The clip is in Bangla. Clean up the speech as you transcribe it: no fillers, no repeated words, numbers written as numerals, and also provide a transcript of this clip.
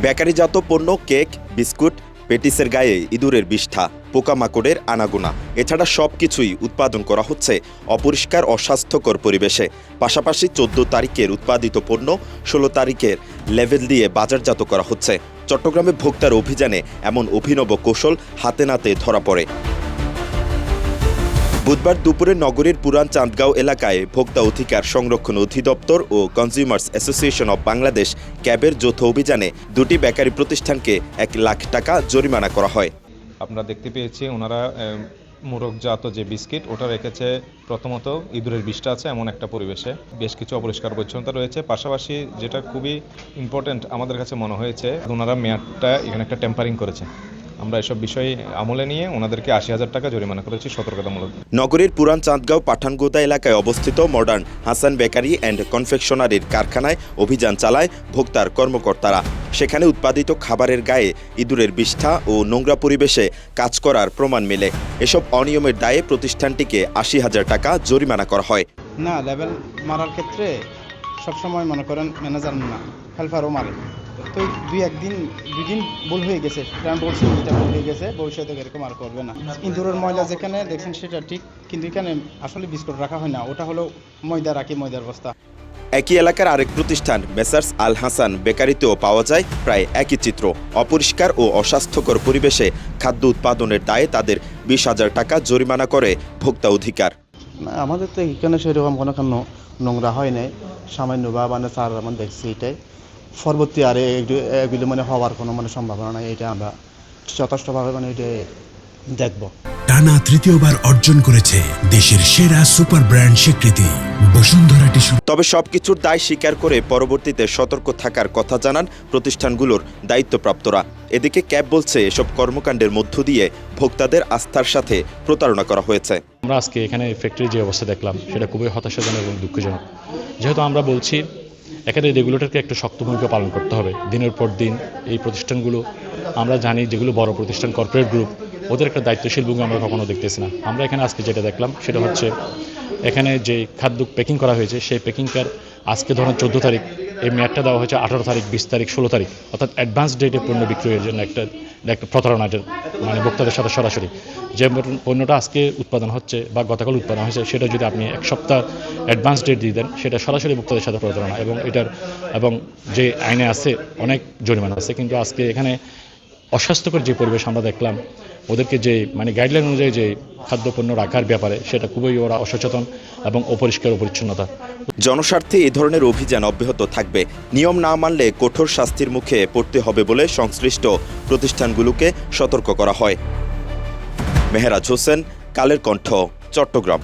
বেকারিজাত পণ্য, কেক, বিস্কুট, পেটিসের গায়ে ইঁদুরের বিষ্ঠা, পোকামাকড়ের আনাগোনা, এছাড়া সবকিছুই উৎপাদন করা হচ্ছে অপরিষ্কার, অস্বাস্থ্যকর পরিবেশে। পাশাপাশি 14 তারিখের উৎপাদিত পণ্য 16 তারিখের লেভেল দিয়ে বাজারজাত করা হচ্ছে। চট্টগ্রামে ভোক্তার অভিযানে এমন অভিনব কৌশল হাতে নাতে ধরা পড়ে। বুধবার দুপুরে নগরীর পুরান চাঁদগাঁও এলাকায় ভোক্তা অধিকার সংরক্ষণ অধিদপ্তর ও কনজিউমার্স অ্যাসোসিয়েশন অব বাংলাদেশ ক্যাবের যৌথ অভিযানে দুটি বেকারি প্রতিষ্ঠানকে 1 লাখ টাকা জরিমানা করা হয়। আমরা দেখতে পেয়েছি ওনারা মোরগজাত যে বিস্কিট ওটা রেখেছে, প্রথমত ইঁদুরের বিষটা আছে এমন একটা পরিবেশে, বেশ কিছু অপরিষ্কার পরিচ্ছন্নতা রয়েছে। পাশাপাশি যেটা খুবই ইম্পর্টেন্ট আমাদের কাছে মনে হয়েছে, ওনারা মেয়াদটা এখানে একটা টেম্পারিং করেছে। আমরা এসব বিষয়ে আমলে নিয়ে ওনাদেরকে 80,000 টাকা জরিমানা করেছি সতর্কতামূলক। নগরীর পুরান চাঁদগাঁও পাঠানগোদা এলাকায় অবস্থিত মডার্ন হাসান বেকারি অ্যান্ড কনফেকশনারির কারখানায় অভিযান চালায় ভোক্তার কর্মকর্তারা। সেখানে উৎপাদিত খাবারের গায়ে ইঁদুরের বিষ্ঠা ও নোংরা পরিবেশে কাজ করার প্রমাণ মেলে। এসব অনিয়মের দায়ে প্রতিষ্ঠানটিকে 80,000 টাকা জরিমানা করা হয়। না, লেভেল মারার ক্ষেত্রে সবসময় মনে করেন ম্যানেজার না, হেল্পারও মারে। তো দুই দিন ভুল হয়ে গেছে, কারণ বলছি এটা ভুল হয়ে গেছে, ভবিষ্যতে এরকম আর করবে না। ইঁদুরের ময়লা যেখানে দেখছেন সেটা ঠিক, কিন্তু এখানে আসলে বিস্কুট রাখা হয় না, ওটা হলো ময়দা রাখি, ময়দার বস্তা। একই এলাকার আরেক প্রতিষ্ঠান মেসার্স আল হাসান বেকারিতেও পাওয়া যায় প্রায় একই চিত্র। অপরিষ্কার ও অস্বাস্থ্যকর পরিবেশে খাদ্য উৎপাদনের দায়ে তাদের 20,000 টাকা জরিমানা করে ভোক্তা অধিকার। না, আমাদের তো এখানে সেরকম কোনো নোংরা হয় নাই, সামান্য বা মানে স্যার আমরা দেখছি এটাই। পরবর্তী আর এগুলো মানে হওয়ার কোনো মানে সম্ভাবনা নাই, এটা আমরা যথেষ্টভাবে মানে এটা দেখব। টানা তৃতীয়বার অর্জন করেছে দেশের সেরা সুপার ব্র্যান্ড স্বীকৃতি বসুন্ধরা টিস্যু। তবে সবকিছুর দায় স্বীকার করে পরবর্তীতে সতর্ক থাকার কথা জানান প্রতিষ্ঠানগুলোর দায়িত্বপ্রাপ্তরা। এদিকে ক্যাব বলছে এসব কর্মকাণ্ডের মধ্য দিয়ে ভোক্তাদের আস্থার সাথে প্রতারণা করা হয়েছে। আমরা আজকে এখানে ফ্যাক্টরি যে অবস্থা দেখলাম সেটা খুবই হতাশাজনক এবং দুঃখজনক। যেহেতু আমরা বলছি এখানে রেগুলেটরকে একটা শক্ত ভূমিকা পালন করতে হবে। দিনের পর দিন এই প্রতিষ্ঠানগুলো আমরা জানি যেগুলো বড় প্রতিষ্ঠান, কর্পোরেট গ্রুপ, ওদের একটা দায়িত্বশীল ভূমিকা আমরা কখনো দেখতেছি না। আমরা এখানে আজকে যেটা দেখলাম সেটা হচ্ছে এখানে যে খাদ্য প্যাকিং করা হয়েছে সেই প্যাকিংটার আজকে ধরুন 14 তারিখ, এই মেয়াদটা দেওয়া হয়েছে 18 তারিখ, 20 তারিখ, 16 তারিখ, অর্থাৎ অ্যাডভান্স ডেটে পণ্য বিক্রয়ের জন্য একটা প্রতারণা, মানে ভোক্তাদের সাথে সরাসরি যে পণ্যটা আজকে উৎপাদন হচ্ছে বা গতকাল উৎপাদন হয়েছে সেটা যদি আপনি 1 সপ্তাহ অ্যাডভান্স ডেট দিয়ে দেন, সেটা সরাসরি ভোক্তাদের সাথে প্রতারণা এবং যে আইনে আছে অনেক জরিমানা আছে। কিন্তু আজকে এখানে অস্বাস্থ্যকর যে পরিবেশ আমরা দেখলাম, ওদেরকে যে মানে গাইডলাইন অনুযায়ী যে খাদ্যপণ্য রাখার ব্যাপারে সেটা খুবই ওরা অসচেতন এবং অপরিষ্কার পরিচ্ছন্নতা। জনস্বার্থে এ ধরনের অভিযান অব্যাহত থাকবে। নিয়ম না মানলে কঠোর শাস্তির মুখে পড়তে হবে বলে সংশ্লিষ্ট প্রতিষ্ঠানগুলোকে সতর্ক করা হয়। মেহেরাজ হোসেন, কালের কণ্ঠ, চট্টগ্রাম।